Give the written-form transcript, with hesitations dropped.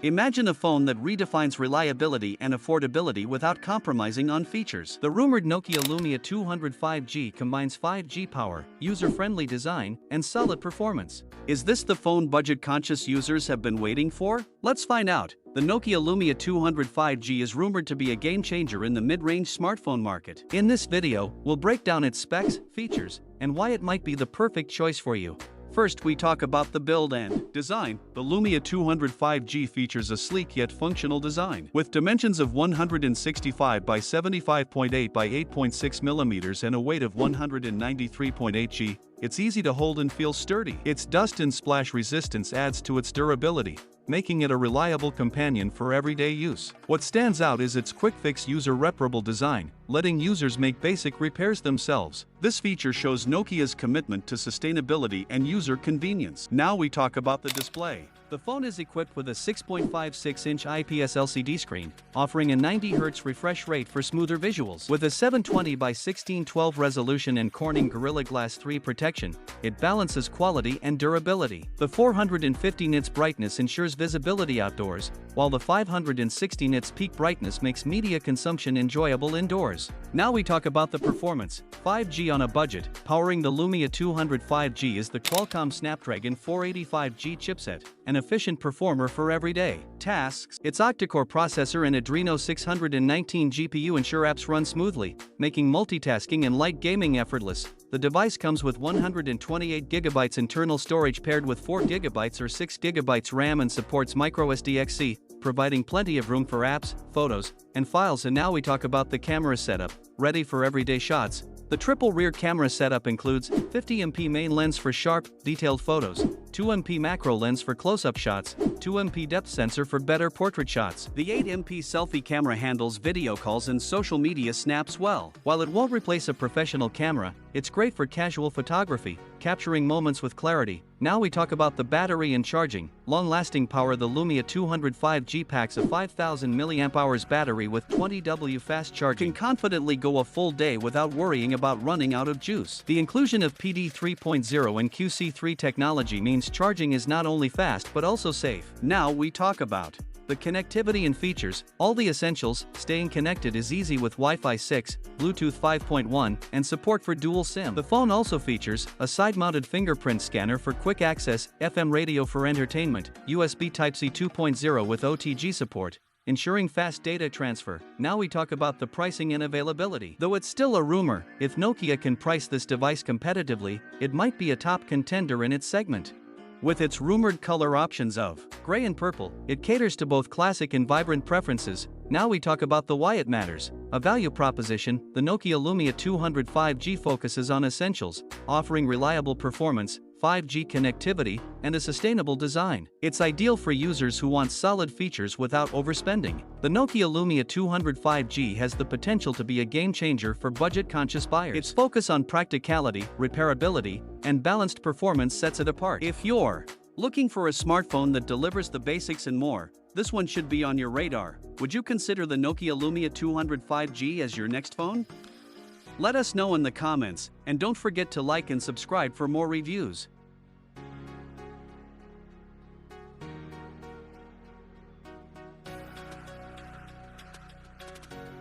Imagine a phone that redefines reliability and affordability without compromising on features. The rumored Nokia Lumia 200 5G combines 5G power, user-friendly design, and solid performance. Is this the phone budget-conscious users have been waiting for? Let's find out. The Nokia Lumia 200 5G is rumored to be a game-changer in the mid-range smartphone market. In this video, we'll break down its specs, features, and why it might be the perfect choice for you. First, we talk about the build and design. The Lumia 200 5G features a sleek yet functional design. With dimensions of 165 by 75.8 by 8.6 mm and a weight of 193.8 g, it's easy to hold and feels sturdy. Its dust and splash resistance adds to its durability, making it a reliable companion for everyday use. What stands out is its quick-fix user-reparable design, letting users make basic repairs themselves. This feature shows Nokia's commitment to sustainability and user convenience. Now we talk about the display. The phone is equipped with a 6.56-inch IPS LCD screen, offering a 90 Hz refresh rate for smoother visuals. With a 720 by 1612 resolution and Corning Gorilla Glass 3 protection, it balances quality and durability. The 450 nits brightness ensures visibility outdoors, while the 560 nits peak brightness makes media consumption enjoyable indoors. Now we talk about the performance. 5G on a budget. Powering the Lumia 200 5G is the Qualcomm Snapdragon 485G chipset, an efficient performer for everyday tasks. Its octa-core processor and Adreno 619 GPU ensure apps run smoothly, making multitasking and light gaming effortless. The device comes with 128GB internal storage paired with 4GB or 6GB RAM and supports microSD-XC, providing plenty of room for apps, photos, and files. And now we talk about the camera setup. Ready for everyday shots. The triple rear camera setup includes 50MP main lens for sharp, detailed photos, 2MP macro lens for close-up shots, 2MP depth sensor for better portrait shots. The 8MP selfie camera handles video calls and social media snaps well. While it won't replace a professional camera, it's great for casual photography, capturing moments with clarity. Now we talk about the battery and charging. Long-lasting power. The Lumia 200 5G packs a 5000 mAh battery with 20W fast charging. Can confidently go a full day without worrying about running out of juice. The inclusion of PD 3.0 and QC3 technology means charging is not only fast but also safe. Now we talk about the connectivity and features. All the essentials. Staying connected is easy with Wi-Fi 6, Bluetooth 5.1, and support for dual SIM. The phone also features a side-mounted fingerprint scanner for quick access, FM radio for entertainment, USB Type-C 2.0 with OTG support, ensuring fast data transfer. Now we talk about the pricing and availability. Though it's still a rumor, if Nokia can price this device competitively, it might be a top contender in its segment. With its rumored color options of gray and purple, it caters to both classic and vibrant preferences. Now we talk about the why it matters. A value proposition. The Nokia Lumia 200 5G focuses on essentials, offering reliable performance, 5G connectivity, and a sustainable design. It's ideal for users who want solid features without overspending. The Nokia Lumia 200 5G has the potential to be a game-changer for budget-conscious buyers. Its focus on practicality, repairability, and balanced performance sets it apart. If you're looking for a smartphone that delivers the basics and more, this one should be on your radar. Would you consider the Nokia Lumia 200 5G as your next phone? Let us know in the comments, and don't forget to like and subscribe for more reviews.